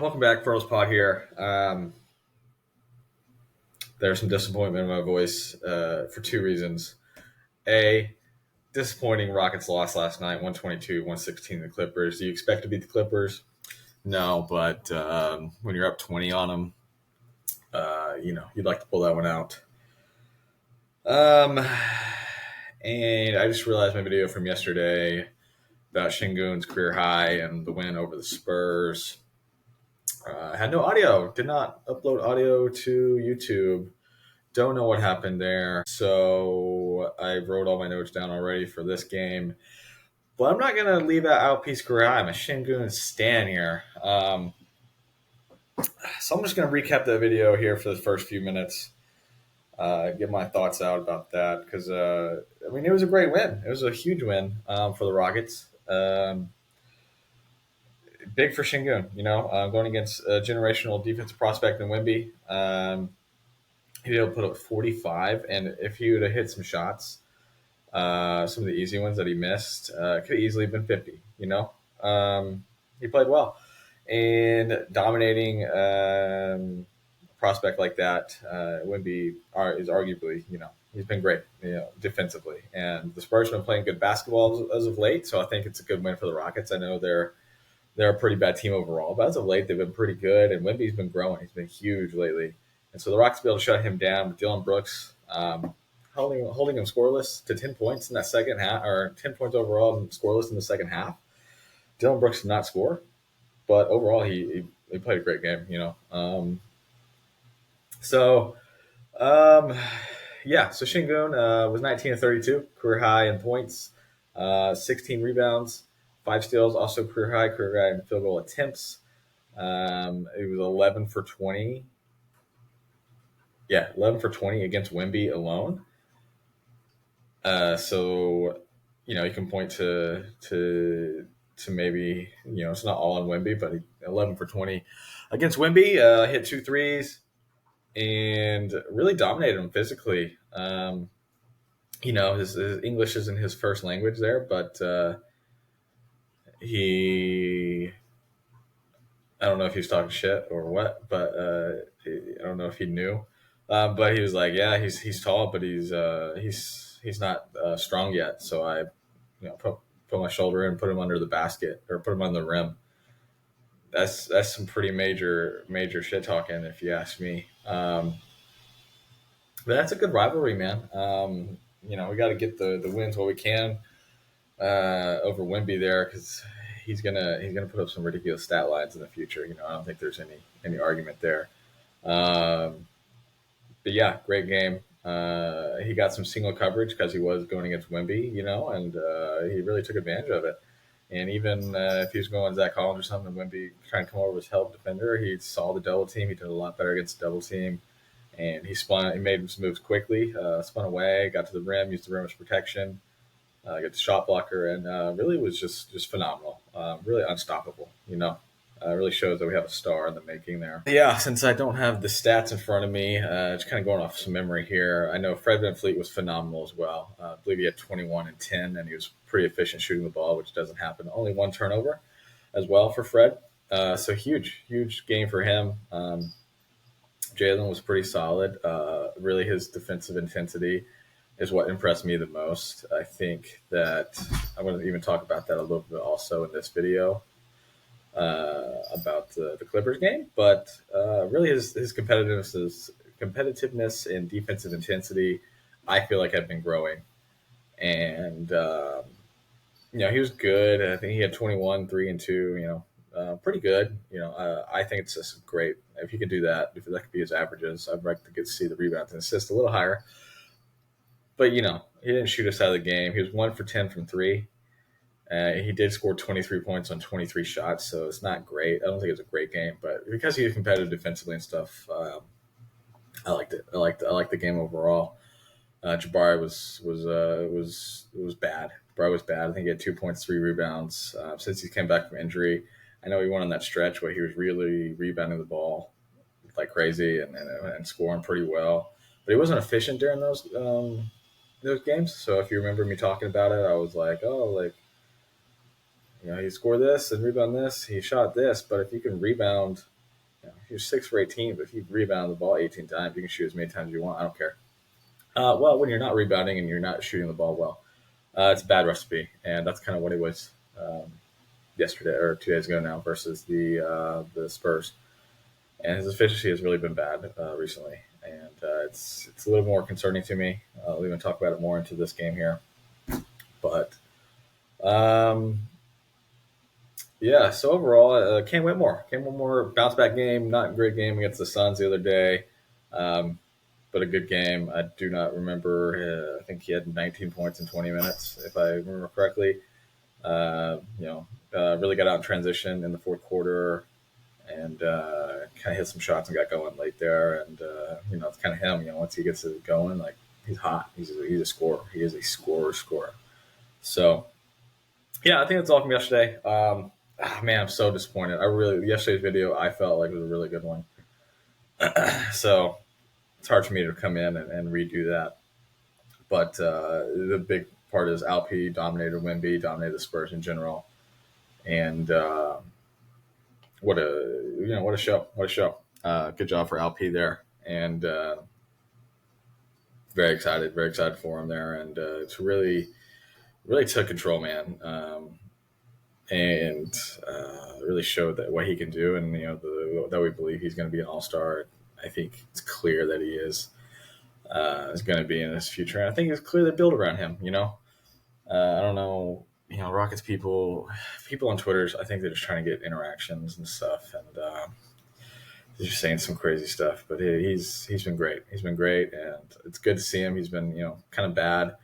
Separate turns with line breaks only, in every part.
Welcome back, Pirtle's Pod here. There's some disappointment in my voice for two reasons. A, disappointing Rockets loss last night, 122-116 the Clippers. Do you expect to beat the Clippers? No, but when you're up 20 on them, you'd like to pull that one out. And I just realized my video from yesterday about Sengun's career high and the win over the Spurs. I had no audio, did not upload audio to YouTube. Don't know what happened there. So I wrote all my notes down already for this game. But I'm not going to leave out Peace career high. I'm a Sengun stan here. So I'm just going to recap the video here for the first few minutes. Get my thoughts out about that. Because, it was a great win. It was a huge win for the Rockets. Big for Sengun, going against a generational defensive prospect in Wemby. He was able to put up 45, and if he would have hit some shots, some of the easy ones that he missed, could have easily been 50, He played well. And dominating a prospect like that, Wemby is arguably, he's been great, defensively. And the Spurs have been playing good basketball as of late, so I think it's a good win for the Rockets. I know they're a pretty bad team overall, but as of late, they've been pretty good, and Wemby's been growing. He's been huge lately. And so the Rockets be able to shut him down with Dylan Brooks, holding him scoreless to 10 points in that second half, or 10 points overall and scoreless in the second half. Dylan Brooks did not score, but overall he played a great game, So Sengun was 19 of 32, career high in points, 16 rebounds, 5 steals, also career high in field goal attempts. It was 11 for 20. Yeah, 11 for 20 against Wemby alone. So you can point to maybe, it's not all on Wemby, but 11 for 20 against Wemby, hit 2 threes and really dominated him physically. His English isn't his first language there, but I don't know if he was talking shit or what, but I don't know if he knew. But he was like, yeah, he's tall, but he's not strong yet. So I, put my shoulder in, put him under the basket, or put him on the rim. That's some pretty major shit talking, if you ask me. But that's a good rivalry, man. We got to get the wins while we can over Wemby there, because he's gonna put up some ridiculous stat lines in the future. I don't think there's any argument there. But yeah, great game. He got some single coverage because he was going against Wemby, and he really took advantage of it. And even if he was going Zach Collins or something, Wemby trying to come over as help defender, he saw the double team. He did a lot better against the double team. And he made some moves quickly, spun away, got to the rim, used the rim as protection, got the shot blocker, and really was just phenomenal. Really unstoppable, really shows that we have a star in the making there. Yeah, since I don't have the stats in front of me, just kind of going off some memory here. I know Fred VanVleet was phenomenal as well. I believe he had 21 and 10, and he was pretty efficient shooting the ball, which doesn't happen. Only one turnover as well for Fred. So huge game for him. Jalen was pretty solid. Really, his defensive intensity is what impressed me the most. I think that I'm going to even talk about that a little bit also in this video about the Clippers game. But really, his competitiveness and defensive intensity, I feel like, have been growing. And he was good. I think he had 21, 3 and 2. Pretty good. I think it's just great if he could do that. If that could be his averages, I'd like to get to see the rebounds and assists a little higher. But he didn't shoot us out of the game. He was 1 for 10 from 3. He did score 23 points on 23 shots, so it's not great. I don't think it was a great game, but because he was competitive defensively and stuff, I liked it. I liked the game overall. Jabari was bad. Jabari was bad. I think he had 2 points, 3 rebounds since he came back from injury. I know he went on that stretch where he was really rebounding the ball like crazy and scoring pretty well, but he wasn't efficient during those games. So if you remember me talking about it, I was like, he scored this and rebound this, he shot this. But if you can rebound, you're 6 for 18, but if you rebound the ball 18 times, you can shoot as many times as you want. I don't care. Well, when you're not rebounding and you're not shooting the ball well, it's a bad recipe, and that's kind of what it was yesterday or 2 days ago now versus the Spurs. And his efficiency has really been bad recently, and it's a little more concerning to me. We're going to talk about it more into this game here, but um, yeah. So overall, Cam Whitmore, bounce back game, not a great game against the Suns the other day, um, but a good game. I do not remember. I think he had 19 points in 20 minutes, if I remember correctly. Really got out in transition in the fourth quarter and kind of hit some shots and got going late there. And it's kind of him. Once he gets it going, like he's hot. He's a scorer. He is a scorer. So yeah, I think that's all from yesterday. Man, I'm so disappointed. Yesterday's video I felt like was a really good one. So it's hard for me to come in and redo that. But the big part is Alp dominated Wemby, dominated the Spurs in general, and what a show! What a show! Good job for Alp there, and very excited for him there, and it's really took control, man, and really showed that what he can do, and that we believe he's going to be an all-star. I think it's clear that he is going to be in his future, and I think it's clear they build around him. I don't know. Rockets people on Twitter, I think they're just trying to get interactions and stuff, and they're just saying some crazy stuff. But he's been great. He's been great, and it's good to see him. He's been kind of bad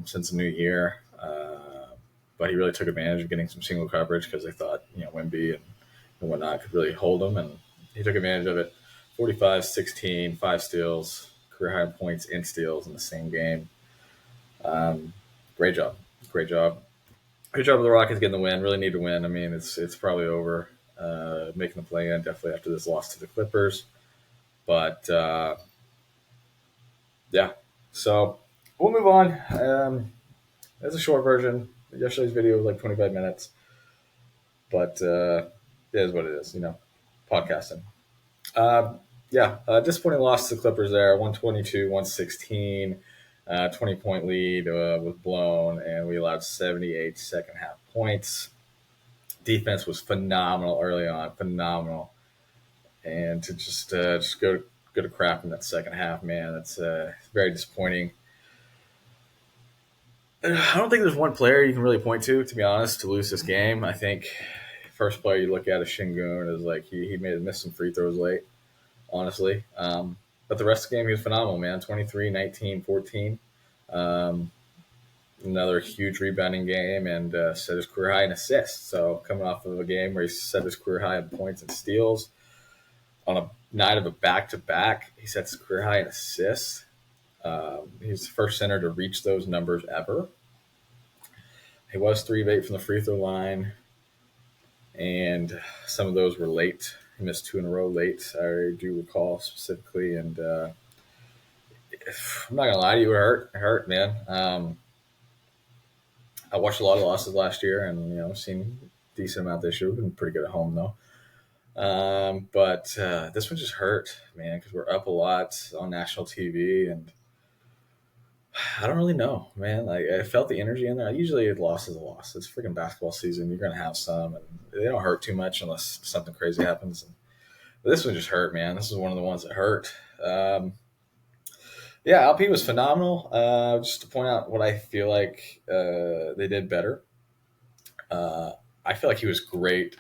since the new year, but he really took advantage of getting some single coverage because they thought Wemby and whatnot could really hold him, and he took advantage of it. 45, 16, 5 steals, career high points and steals in the same game. Great job. Good job of the Rockets getting the win. Really need to win. I mean, it's probably over making the play in, definitely after this loss to the Clippers. But yeah, so we'll move on. That's a short version. Yesterday's video was like 25 minutes. But it is what it is, podcasting. Disappointing loss to the Clippers there, 122-116. 20-point lead was blown, and we allowed 78 second half points. Defense was phenomenal early on, phenomenal. And to just go to crap in that second half, man, that's very disappointing. I don't think there's one player you can really point to be honest, to lose this game. I think first player you look at is Sengun, is like he missed some free throws late, honestly. But the rest of the game, he was phenomenal, man. 23, 19, 14. Another huge rebounding game, and set his career high in assists. So coming off of a game where he set his career high in points and steals, on a night of a back-to-back, he sets his career high in assists. He's the first center to reach those numbers ever. He was 3 of 8 from the free throw line, and some of those were late. He missed 2 in a row late, I do recall specifically. And I'm not going to lie to you, it hurt, man. I watched a lot of losses last year and, seen a decent amount this year. We've been pretty good at home, though. But this one just hurt, man, because we're up a lot on national TV, and I don't really know, man. Like, I felt the energy in there. Usually a loss is a loss. It's freaking basketball season. You're going to have some, and they don't hurt too much unless something crazy happens. But this one just hurt, man. This is one of the ones that hurt. LP was phenomenal. Just to point out what I feel like they did better. I feel like he was great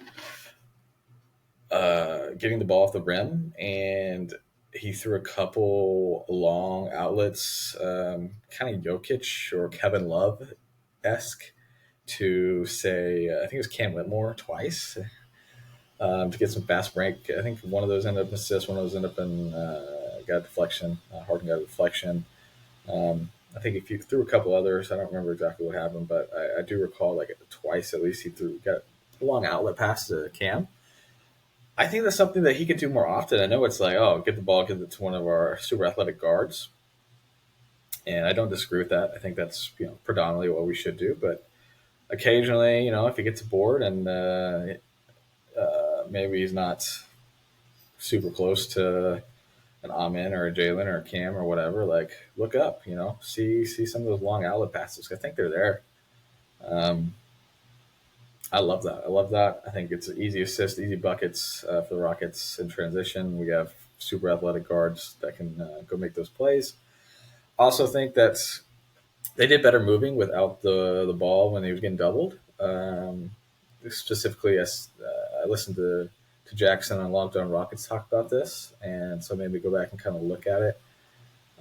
getting the ball off the rim, and he threw a couple long outlets, kind of Jokic or Kevin Love-esque, to say, I think it was Cam Whitmore twice, to get some fast break. I think one of those ended up in assist, one of those ended up in got a deflection. Harden got a deflection. I think if you threw a couple others, I don't remember exactly what happened, but I do recall like twice at least he got a long outlet pass to Cam. I think that's something that he could do more often. I know it's like, get the ball, give it to one of our super athletic guards. And I don't disagree with that. I think that's predominantly what we should do. But occasionally, if he gets bored and maybe he's not super close to an Amin or a Jalen or a Cam or whatever, like look up, see some of those long outlet passes. I think they're there. Um, I love that. I love that. I think it's an easy assist, easy buckets for the Rockets in transition. We have super athletic guards that can go make those plays. Also, think that they did better moving without the ball when he was getting doubled. Specifically, I listened to Jackson on Locked On Rockets talk about this, and so maybe go back and kind of look at it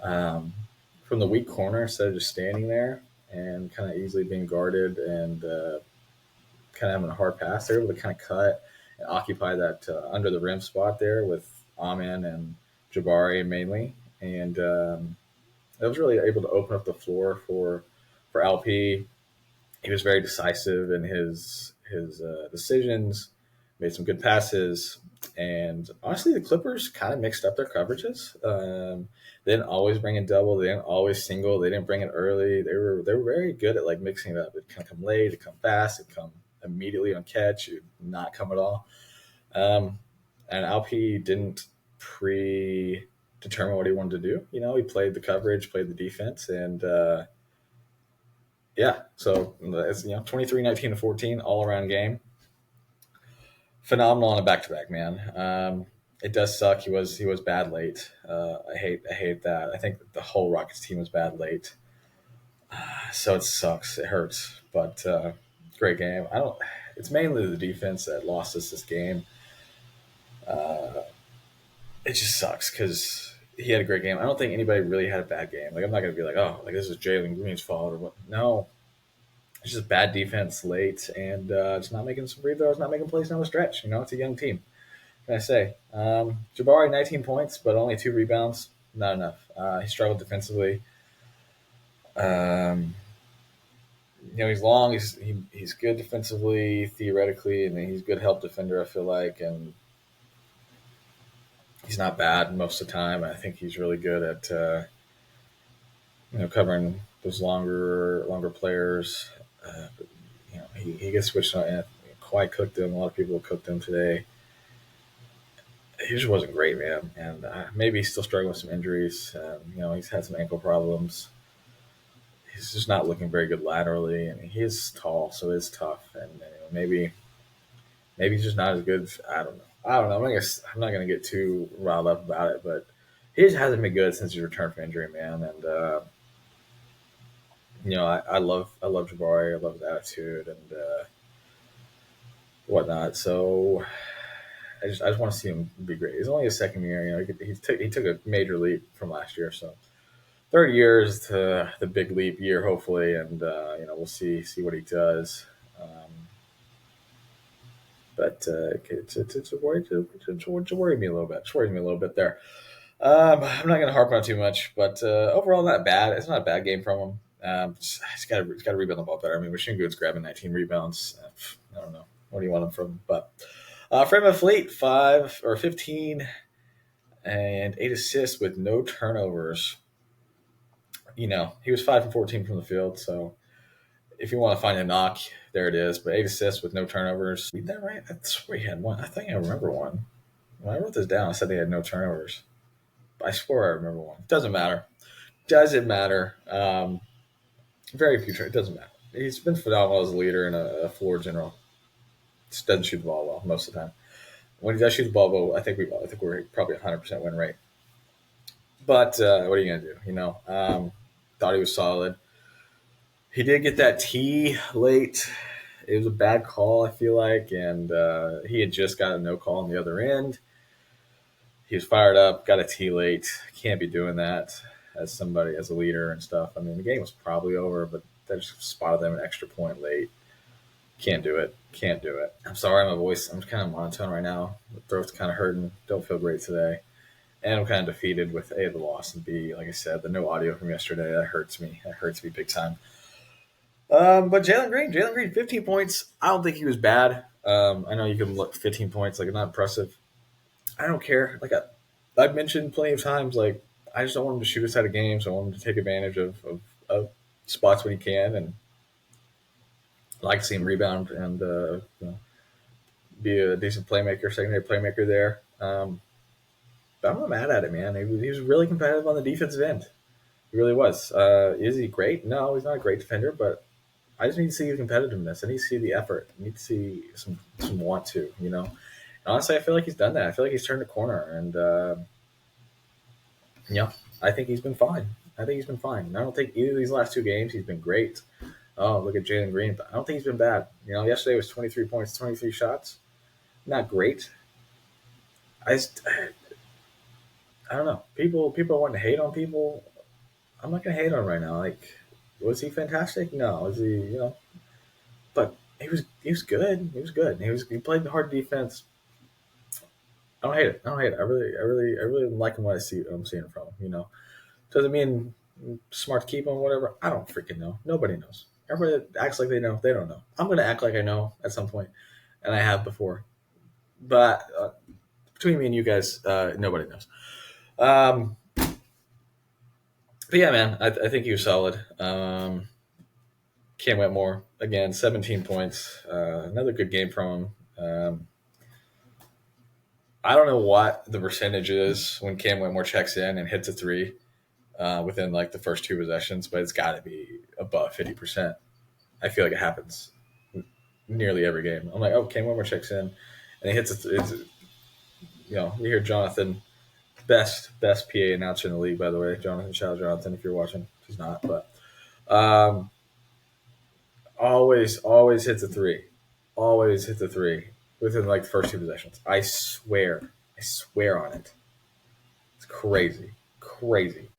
from the weak corner instead of just standing there and kind of easily being guarded and kind of having a hard pass. They're able to kind of cut and occupy that under the rim spot there with Amin and Jabari mainly, and it was really able to open up the floor for LP. He was very decisive in his decisions, made some good passes, and honestly, the Clippers kind of mixed up their coverages. They didn't always bring in double. They didn't always single. They didn't bring it early. They were very good at like mixing it up. It kind of come late. It come fast. It come immediately on catch. It not come at all. And LP didn't determine what he wanted to do. He played the coverage, played the defense, and yeah. So it's 23, 19, and 14 all around game. Phenomenal on a back to back, man. It does suck. He was bad late. I hate that. I think the whole Rockets team was bad late. So it sucks. It hurts. But great game. It's mainly the defense that lost us this game. It just sucks because he had a great game. I don't think anybody really had a bad game. Like I'm not gonna be like, oh, like this is Jalen Green's fault or what. No, it's just bad defense late and just not making some free throws, not making plays down the stretch. It's a young team. What can I say? Jabari 19 points, but only 2 rebounds. Not enough. He struggled defensively. He's long. He's good defensively, theoretically, and he's a good help defender. I feel like, and he's not bad most of the time. I think he's really good at covering those longer players. But, he gets switched on. And Kawhi cooked him. A lot of people cooked him today. He just wasn't great, man. And maybe he's still struggling with some injuries. He's had some ankle problems. He's just not looking very good laterally, and he is tall, so it's tough. And maybe he's just not as good. I don't know. I'm not gonna get too riled up about it, but he just hasn't been good since his return from injury, man. And I love Jabari. I love his attitude and whatnot. So I just want to see him be great. He's only his second year. He took a major leap from last year. So third year is the big leap year, hopefully, and we'll see what he does. But it's worry me a little bit. It's worried me a little bit there. I'm not going to harp on it too much, but overall, not bad. It's not a bad game from him. He's got to rebound the ball better. I mean, Sengun's grabbing 19 rebounds. I don't know. What do you want him from? But Fred VanVleet, 5 or 15 and 8 assists with no turnovers. He was 5 and 14 from the field. So if you want to find a knock, there it is. But 8 assists with no turnovers. Read that right? I swear he had one. I think I remember one. When I wrote this down, I said they had no turnovers. I swear I remember one. Doesn't matter. Very future. It doesn't matter. He's been phenomenal as a leader and a floor general. Just doesn't shoot the ball well most of the time. When he does shoot the ball well, I think we're probably 100% win rate. But what are you gonna do? Thought he was solid. He did get that tee late. It was a bad call, I feel like, and he had just got a no call on the other end. He was fired up, got a tee late. Can't be doing that as a leader and stuff. I mean, the game was probably over, but they just spotted them an extra point late. Can't do it. I'm sorry, my voice. I'm kind of monotone right now. The throat's kind of hurting. Don't feel great today. And I'm kind of defeated with A, the loss, and B, like I said, the no audio from yesterday. That hurts me. That hurts me big time. But Jalen Green, 15 points. I don't think he was bad. I know you can look 15 points, like not impressive. I don't care. Like I've mentioned plenty of times, like I just don't want him to shoot us out of games. I want him to take advantage of spots when he can. And I like to see him rebound and be a decent playmaker, secondary playmaker there. But I'm not mad at it, man. He was really competitive on the defensive end. He really was. Is he great? No, he's not a great defender, but I just need to see the competitiveness. I need to see the effort. I need to see some want to, And honestly, I feel like he's done that. I feel like he's turned a corner, and yeah, I think he's been fine. I think he's been fine. I don't think either of these last two games he's been great. Oh, look at Jalen Green, but I don't think he's been bad. Yesterday was 23 points, 23 shots. Not great. I just, I don't know. People want to hate on people. I'm not gonna hate on him right now. Like, was he fantastic? No. Was he? But he was good. He was good. He played hard defense. I don't hate it. I don't hate it. I really like him. What I'm seeing from him. Doesn't mean smart to keep him. Whatever. I don't freaking know. Nobody knows. Everybody that acts like they know. They don't know. I'm gonna act like I know at some point, and I have before. But between me and you guys, nobody knows. But yeah, man, I think he was solid. Cam Whitmore, again, 17 points. Another good game from him. I don't know what the percentage is when Cam Whitmore checks in and hits a three within like the first two possessions, but it's got to be above 50%. I feel like it happens nearly every game. I'm like, oh, Cam Whitmore checks in and he hits you hear Jonathan, best PA announcer in the league, by the way. Jonathan, shout out Jonathan if you're watching. He's not, but always hits a three. Always hits a three within like the first two possessions. I swear on it. It's crazy.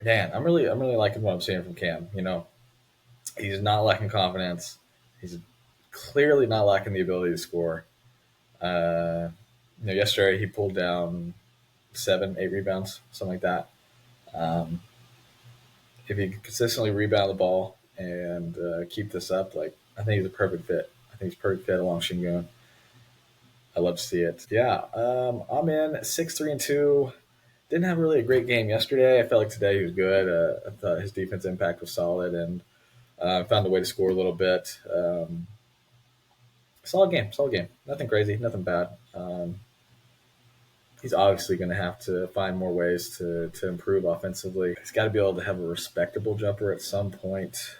Man, I'm really liking what I'm seeing from Cam. He's not lacking confidence. He's clearly not lacking the ability to score. Yesterday he pulled down 7-8 rebounds, something like that. If he can consistently rebound the ball and keep this up, like I think he's a perfect fit. I think he's a perfect fit along Shingun. I love to see it. Yeah, I'm in 6-3-2. Didn't have really a great game yesterday. I felt like today he was good. I thought his defense impact was solid and found a way to score a little bit. Solid game. Nothing crazy, nothing bad. He's obviously going to have to find more ways to improve offensively. He's got to be able to have a respectable jumper at some point.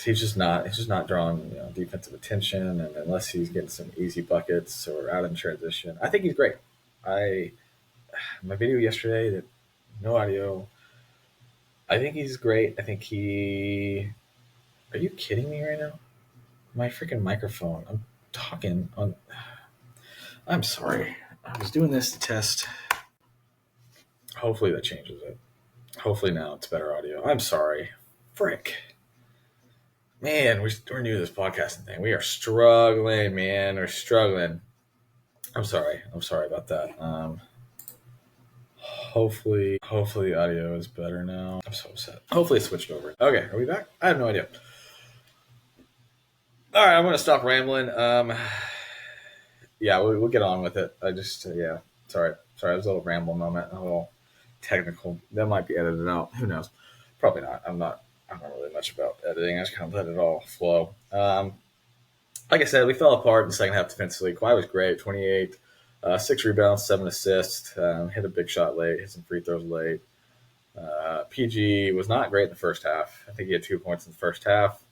He's just not drawing defensive attention, and unless he's getting some easy buckets or out in transition, I think he's great. My video yesterday that no audio. I think he's great. I think he. Are you kidding me right now? My freaking microphone. I'm talking on. I'm sorry. I was doing this to test. Hopefully that changes it. Hopefully now it's better audio. I'm sorry. Frick. Man, we're new to this podcasting thing. We are struggling, man. We're struggling. I'm sorry about that. Hopefully the audio is better now. I'm so upset. Hopefully it switched over. Okay, are we back? I have no idea. All right, I'm going to stop rambling. Yeah, we'll get on with it. I just, sorry. It was a little ramble moment, a little technical. That might be edited out. Who knows? Probably not. I'm not really much about editing. I just kind of let it all flow. Like I said, we fell apart in the second half defensively. Kawhi was great, 28, 6 rebounds, 7 assists, hit a big shot late, hit some free throws late. PG was not great in the first half. I think he had 2 points in the first half,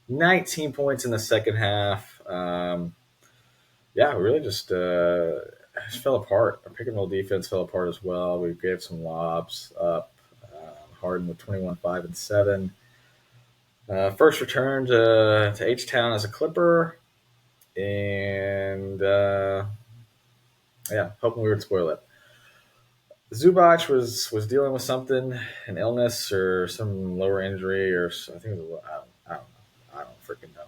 19 points in the second half. Yeah, really just fell apart. Our pick and roll defense fell apart as well. We gave some lobs up. Harden with 21, 5, and 7. First return to H-Town as a Clipper. And hoping we would spoil it. Zubac was dealing with something, an illness or some lower injury, or I think it was I don't freaking know.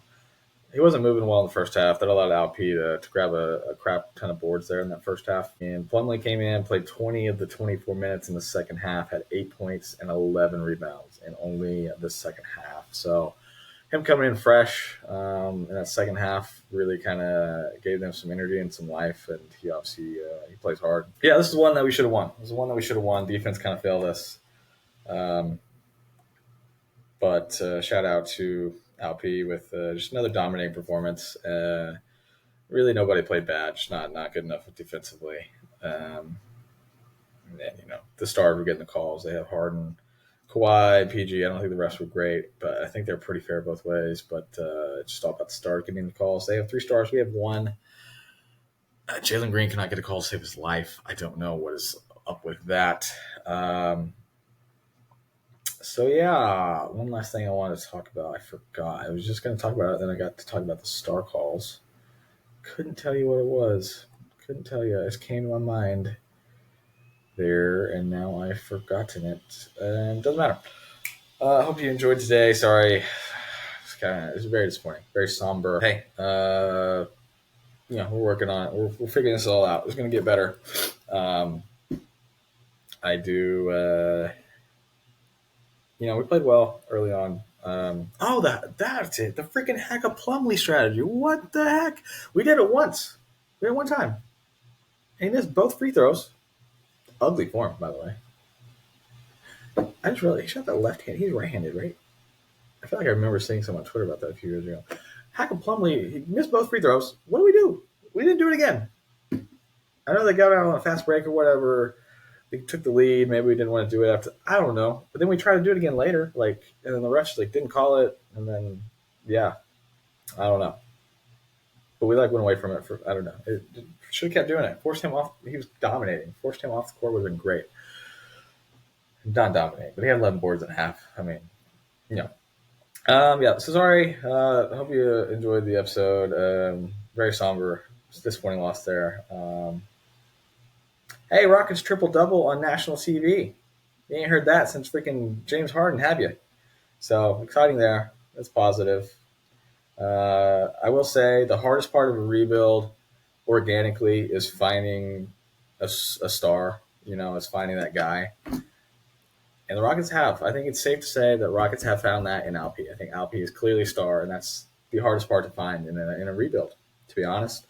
He wasn't moving well in the first half. That allowed Alp to grab a crap ton of boards there in that first half. And Plumlee came in, played 20 of the 24 minutes in the second half, had 8 points and 11 rebounds in only the second half. So him coming in fresh in that second half really kind of gave them some energy and some life. And he obviously he plays hard. Yeah, this is one that we should have won. This is one that we should have won. Defense kind of failed us. But shout out to Alp with just another dominating performance. Really, nobody played bad. Just not good enough defensively. Um, and the stars were getting the calls. They have Harden, Kawhi, PG. I don't think the rest were great, but I think they're pretty fair both ways. But it's just all about the stars getting the calls. They have 3 stars. We have 1. Jalen Green cannot get a call to save his life. I don't know what is up with that. So yeah, one last thing I wanted to talk about. I forgot. I was just going to talk about it, then I got to talk about the star calls. Couldn't tell you what it was. Couldn't tell you. It just came to my mind there, and now I've forgotten it. Doesn't matter. I hope you enjoyed today. Sorry, it's very disappointing, very somber. Hey, we're working on it. We're figuring this all out. It's going to get better. I do. We played well early on. That's it. The freaking hack a Plumlee strategy. What the heck? We did it once. We did it one time. And he missed both free throws. Ugly form, by the way. I just realized he shot that left hand. He's right-handed, right? I feel like I remember seeing someone on Twitter about that a few years ago. Hack a Plumlee, he missed both free throws. What do we do? We didn't do it again. I know they got out on a fast break or whatever. They took the lead. Maybe we didn't want to do it after. I don't know. But then we tried to do it again later. And then the refs didn't call it. And then, yeah, I don't know. But we went away from it for, I don't know. It should have kept doing it. Forced him off. He was dominating. Forced him off the court would have been great. Not dominating, but he had 11 boards and a half. I mean, yeah. So sorry. I hope you enjoyed the episode. Very somber. It's a disappointing loss there. Hey, Rockets triple-double on national TV. You ain't heard that since freaking James Harden, have you? So, exciting there. That's positive. I will say the hardest part of a rebuild organically is finding a star, is finding that guy. And the Rockets have. I think it's safe to say that Rockets have found that in Alp. I think Alp is clearly a star, and that's the hardest part to find in a rebuild, to be honest.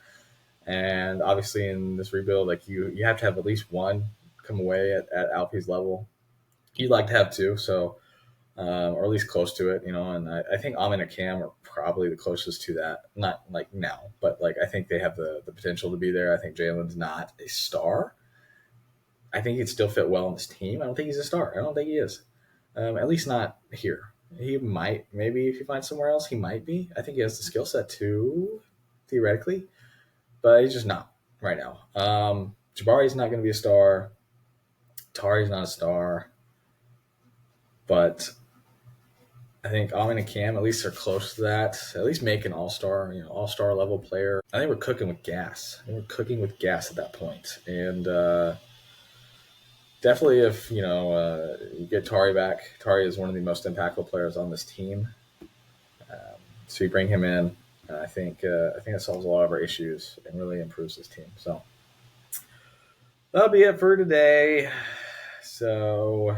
And obviously in this rebuild, you have to have at least one come away at Alp's level. You'd like to have 2, so or at least close to it, And I think Amin and Cam are probably the closest to that. Not now, but I think they have the potential to be there. I think Jalen's not a star. I think he'd still fit well on this team. I don't think he's a star. I don't think he is. At least not here. He might, maybe if he finds somewhere else, he might be. I think he has the skill set too, theoretically. But he's just not right now. Jabari's not going to be a star. Tari's not a star. But I think Amin and Cam at least are close to that. At least make an all-star, all-star level player. I think we're cooking with gas. We're cooking with gas at that point. And definitely if, you get Tari back. Tari is one of the most impactful players on this team. So you bring him in. I think that solves a lot of our issues and really improves this team. So that'll be it for today. So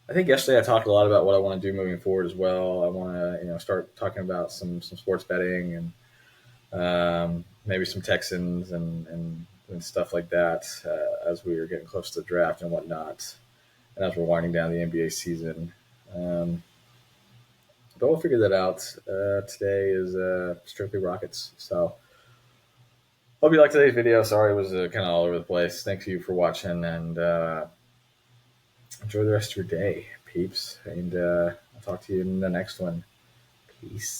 I think yesterday I talked a lot about what I want to do moving forward as well. I want to start talking about some sports betting and maybe some Texans and stuff like that as we are getting close to the draft and whatnot, and as we're winding down the NBA season. But we'll figure that out. Today is strictly Rockets. So hope you liked today's video. Sorry it was kind of all over the place. Thank you for watching, and enjoy the rest of your day, peeps. And I'll talk to you in the next one. Peace.